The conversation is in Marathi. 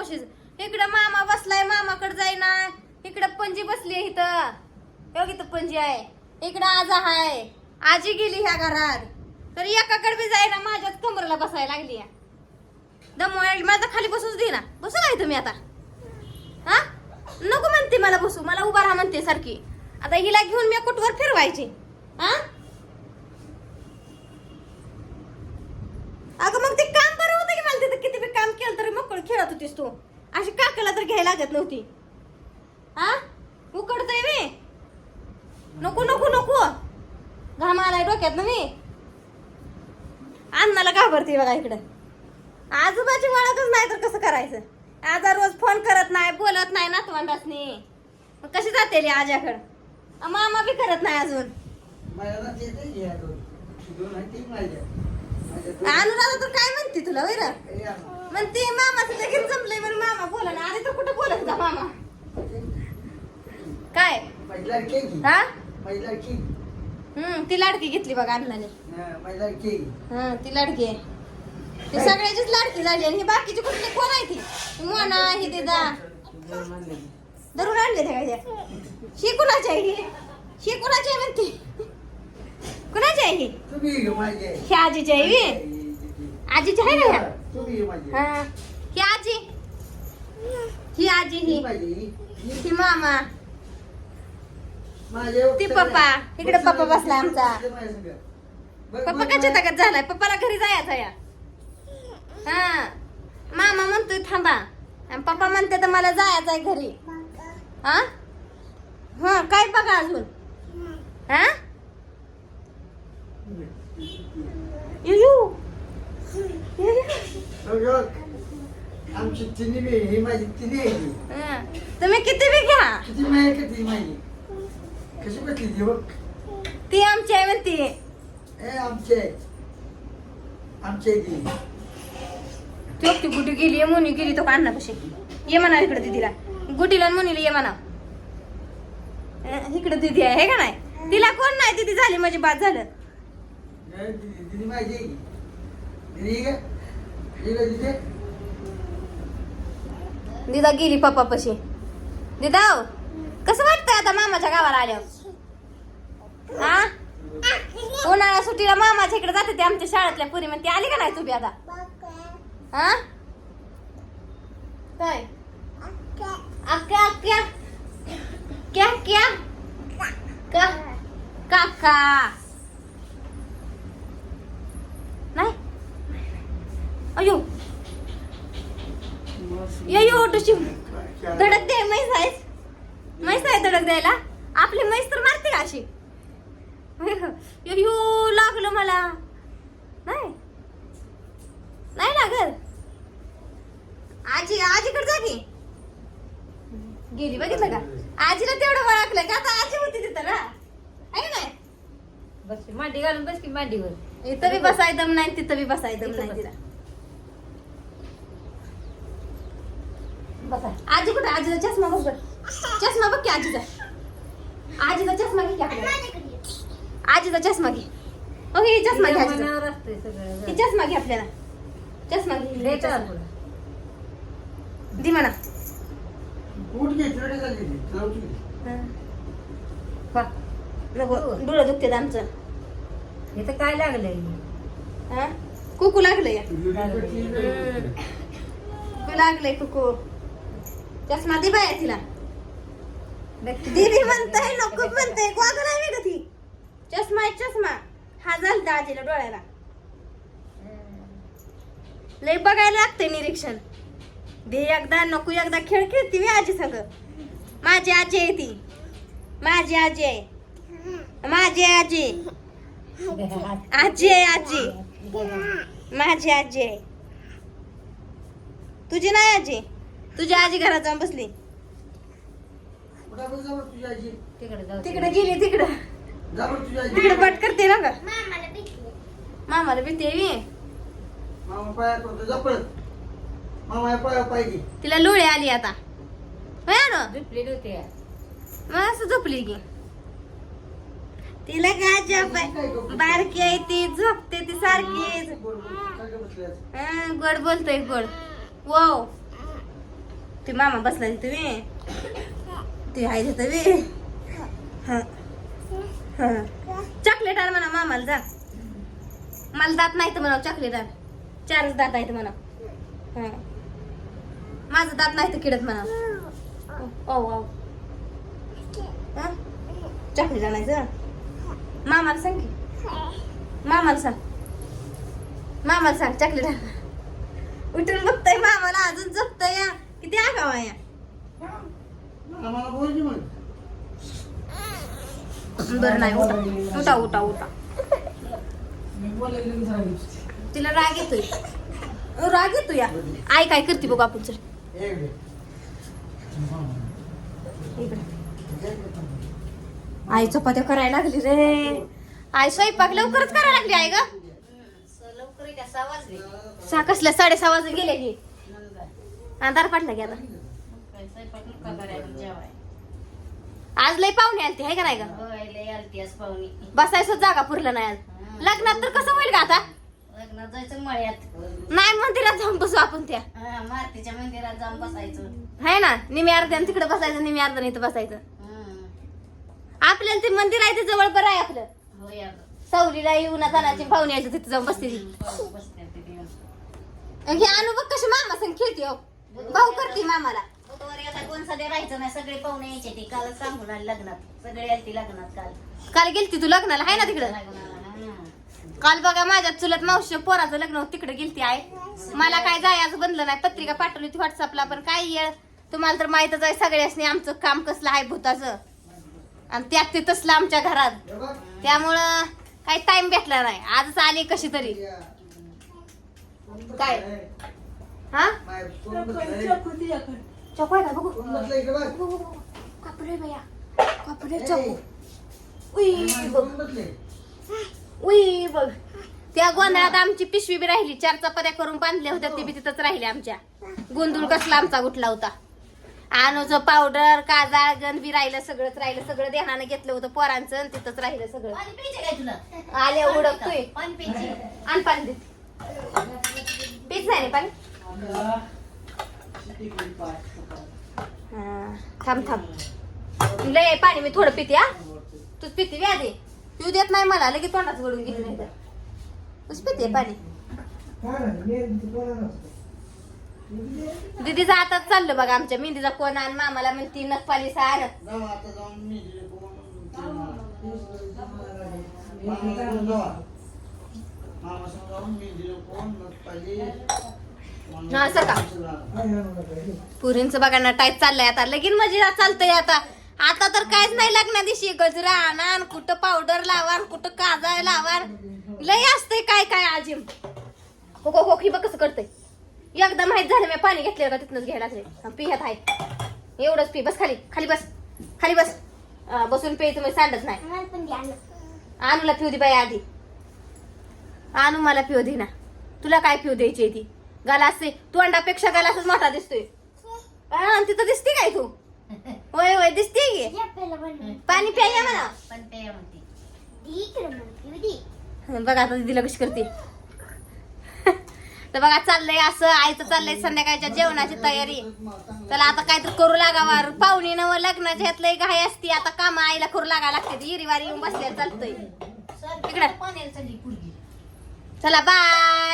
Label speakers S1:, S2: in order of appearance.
S1: मावशीच. इकडं मामा बसलाय, मामाकडे जाईना. इकडं पणजी बसली इथं, एवढी तर पणजी आहे. इकडं आजा हाय, आजी गेली ह्या घरात. तर एकाकडे बी जाईना, माझ्याच कमरेला बसायला लागली. दमवायला माझा खाली बसूच दे ना. बसू काय तुम्ही आता? हा नको म्हणते मला बसू, मला उभा राहा म्हणते सारखी. आता हिला घेऊन मी कुठवर फिरवायची? हा अगं मग ते काम बरं होतं की, मला तिथं किती बी काम केलं तरी मोकळ खेळत होतीस तू. अशी काकाला तर घ्यायला लागत नव्हती. हा उकडतय मी. नको नको नको, घाम आलाय डोक्यात ना मी. अन्नाला घाबरते बघा इकडं. आजोबाची ओळखच नाही तर कसं करायचं? आजा रोज फोन करत नाही, बोलत नाही नातवंडासनी. मग कशी जाते रे आज्याकडं? मामा बी करत नाही अजून. अनुराधा तर काय म्हणते तुला वैर? म्हणते मामाचं लगेच जमलंय बरं, मामा बोला ना. अरे तर कुठं बोलत जा मामा. काय हा ती लाडकी घेतली बघा अण्णाने. हा ती लाडकी आहे. ती सगळ्याचीच लाडकी झाली. आणि ही बाकीची कुठली कोण आहे ती? मोना ही दिदा धरून आणले त्या काय? ही कुणाची आहे? ही कुणाची आहे म्हणते? कुणाची आहे ही? ही आजीची आहे. आजीची आहे ना ह्या? हा ही आजी, ही आजी, ही मामा, ती पप्पा. इकडे पप्पा बसला आमचा. पप्पा कशा ताकद झालाय? पप्पाला घरी जायचं या. हा मामा म्हणतोय थांबा, आणि पप्पा म्हणते तर मला जायचं आहे घरी. हा हा काय बघा अजून? हा
S2: आमची तिन्ही बी, ही माझी तिन्ही आहे की.
S1: तुम्ही किती बी घ्या.
S2: किती माहिती किती माझी कशी बसली ती बघ.
S1: ती आमची आहे म्हणते.
S2: आमची आहे, आमची आहे ती.
S1: ती गुटी गेली, मुनी गेली तो काढणार कशी. ये म्हणा इकडे दिदीला, गुटीला मुनीला ये म्हणा. इकडे दिदी आहे का नाही? तिला कोण नाही, दिदी झाली म्हणजे बाद झालं.
S2: दिदी माझी आहे की. दिदी का दिदी
S1: दिदा गेली पप्पा पशी. दिदा कसं वाटतंय आता मामाच्या गावाला आल्यावर? हा उन्हाळ्या सुट्टीला मामाच्या इकडे जाते ते आमच्या शाळेतल्या पुरी म्हणते. आली का नाही तुम्ही आता? हा काय अक्का अक्का क्या क्या का काका नाही? अयो यो टुशी धडक दे. म्हैस आहे, म्हैस आहे धडक द्यायला. आपली म्हैस तर मारते का अशी? यो लागलं मला. नाही नाही लागल. आजी आजीकडे जा की. गेली बघितलं का? आजीला तेवढं ओळखलं का? आता आजी होती तिथं ना, आहे नाही?
S3: बस मांडी घालून बस की मांडीवर.
S1: इथं बी बसाय दम नाही, तिथं बी बसाय दम नाही तिला. बसा. आजी कुठे? आजीचा चष्मा बघ. चष्मा बघ की आजीचा. आजीचा चष्मा घे की आपल्याला. आजीचा चष्मा घे. ओके ही चष्मा घे आजीचा.
S3: मनावर असतंय सगळं.
S1: ही चष्मा घे आपल्याला. चष्मा घे.
S3: दे तर पुढं.
S1: दे म्हणा.
S2: उठ घे तिकडे चालली ती. चला उठ घे.
S3: पा.
S1: नको डोळं दुखते आमचं.
S3: इथं काय लागलंय?
S1: हा कुकू लागलं या.
S2: लागलं.
S1: कुकू लागलंय कुकू. चष्मा दे बाया तिला. दीदी म्हणताय नको म्हणताय. वागं नाही का ती? चष्मा आहे चष्मा. हा झालता आजीला डोळ्याला. लय बघायला लागतंय निरीक्षण. दे एकदा नको एकदा खेळ खेळती आजी संग. माझी आजी आहे ती. माझी आजी आहे. माझी आजी. आजी आहे आजी. माझी आजी आहे. तुझी नाही आजी. तुझी आजी घरात जाऊन बसली.
S2: कुठं बघ जा बरं तुझी आजी.
S3: तिकडे जाऊ.
S1: तिकडे गेली तिकडं.
S2: जा बरं तुझी आजी.
S1: तिकडे बट करते ना ग. मामाला भीती आहे.
S2: मामा पाया पडतो जा पळत. मामा पाया पाहिजे.
S1: तिला लोळी आली आता. होय ना?
S3: झोपलेली होती.
S1: मग असं झोपली की. तिला काय झोप आहे? बारकी आहे ती, झोपते ती सारखीच.
S2: गोड बोल. काय गं बसली आज?
S1: गोड बोलतोय गोड. वाव ते मामा बसला तुम्ही ते आहे तिथं हा हा चॉकलेट आण म्हणा मामाला जा मला दात नाही तर म्हणा चॉकलेट आण 4 दात आहेत म्हणा हा माझं दात नाही तर किडत म्हणा ओ चॉकलेट आणायचं मामाला सांग की मामाला सांग चॉकलेट आण उठून बघताय मामाला अजून जपतय या किती आगाव आहे
S2: मला बोल की मग
S1: बरं नाही उठा तिला राग येतोय या आई काय करते बघ आपण चल आई चपात्या करायला लागली रे आई स्वयंपाक लवकरच करायला लागली आई ग
S3: लवकर 6 वाजले.
S1: 6 कसल्या 6:30 वाजून गेले की अंधार पडला की आता
S3: स्वयंपाक नुका करायला जेवाय.
S1: आज लय पाहुणे आलते हाय का नाही ग
S3: होय लय आलती आज पाहुणी.
S1: बसायचं जागा पुरलं नाही आज लग्नात तर कसं होईल का आता
S3: लग्नात जायचं मळ्यात.
S1: नाही मंदिरात जाऊन बसू आपण त्या
S3: मारुतीच्या मंदिरात जाऊन बसायचं.
S1: है ना निम्या अर्ध्यानं तिकडे बसायचं निम्या अर्ध्यानं इथं बसायचं आपल्याला ते मंदिर आहे ते जवळ बरं आहे आपलं
S3: होय अगं.
S1: सावलीला येऊन जाण्याची पाहुणे यायचं तिथे जाऊन बसते
S3: बसते तिथे येऊन.
S1: हे अनुभव कशी मामा संग खेळते हो भाऊ करते मामाला
S3: बुधवारी आता कोण सध्या राहायचं नाही सगळे पाहुणे यायचे ते काल सांगून आले लग्नात सगळे आलती लग्नात काल
S1: काल गेलती तू लग्नाला आहे ना तिकडं काल बघा माझ्या चुलत मावशी पोराचं लग्न होतं तिकडे गेलती आहे मला काय जायचं बनलं नाही पत्रिका पाठवली होती व्हॉट्सअपला पण काय येळ तुम्हाला तर माहितच आहे सगळ्यांनी आमचं काम कसलं आहे भूताचं आणि त्यात ते तसलं आमच्या घरात त्यामुळं काही टाइम भेटला नाही आजच आली कशी तरी काय हा चॉको आहे का बघू कापडे भैया कापडे चॉको उई बघ त्या गोंधळात आमची पिशवी बी राहिली 4 चपात्या करून बांधल्या होत्या ते बी तिथंच राहिल्या आमच्या गोंधळ कसला आमचा उठला होता आणूचं पावडर काजळ गंध बी राहिलं सगळं ध्यानानं घेतलं होतं पोरांचं आणि तिथंच राहिलं सगळं
S3: पाणी प्यायचे काय तुला
S1: आले उडकतोय
S3: पाणी प्यायचे
S1: आणि पाणी देते पीच नाही पाणी थांब लय पाणी मी थोडं पिते हा तूच पिते व्याधी पिऊ देत नाही मला लगेच तोंडात गळून गेली नाही तर तूच पिते पाणी दीदीचा आताच चाललं बघा आमच्या मेहंदीचा कोण आणि मामाला म्हणती नखपाली सार पुरींच बघा ना टाईट चाललंय आता लगीन मजा चालतंय आता तर काहीच नाही लग्ना दिवशी गजरा आणा कुठं पावडर लावा कुठं काजळ लावा लय असतंय काय आजिम हो बघ कसं करतंय एकदा माहित झालं मी पाणी घेतलं का तिथनच घ्यायला लागले पिह्यात आहे एवढंच पी बस खाली बस बसून पे तुम्ही सांडत नाही आणूला पिऊ दे बाई आधी आणू मला पिऊ दे ना तुला काय पिऊ द्यायची ती गालास तोंडापेक्षा गालासच मोठा दिसतोय तिथं दिसते काय तू होय दिसते की पाणी प्याय म्हणा
S3: पण प्याय म्हणते
S1: बघा आता दिदीला कशी करते तर बघा चाललंय असं आईचं चाललंय संध्याकाळच्या जेवणाची तयारी चला आता काहीतरी करू लागावा पाहुणे नव लग्नाच्या ह्यातलंय घाई असती आता काम आईला करू लागा लागते इरीवारी येऊन बसल्या चालतंय इकडे
S3: पाण्याला चालली पुरगी
S1: चला बाय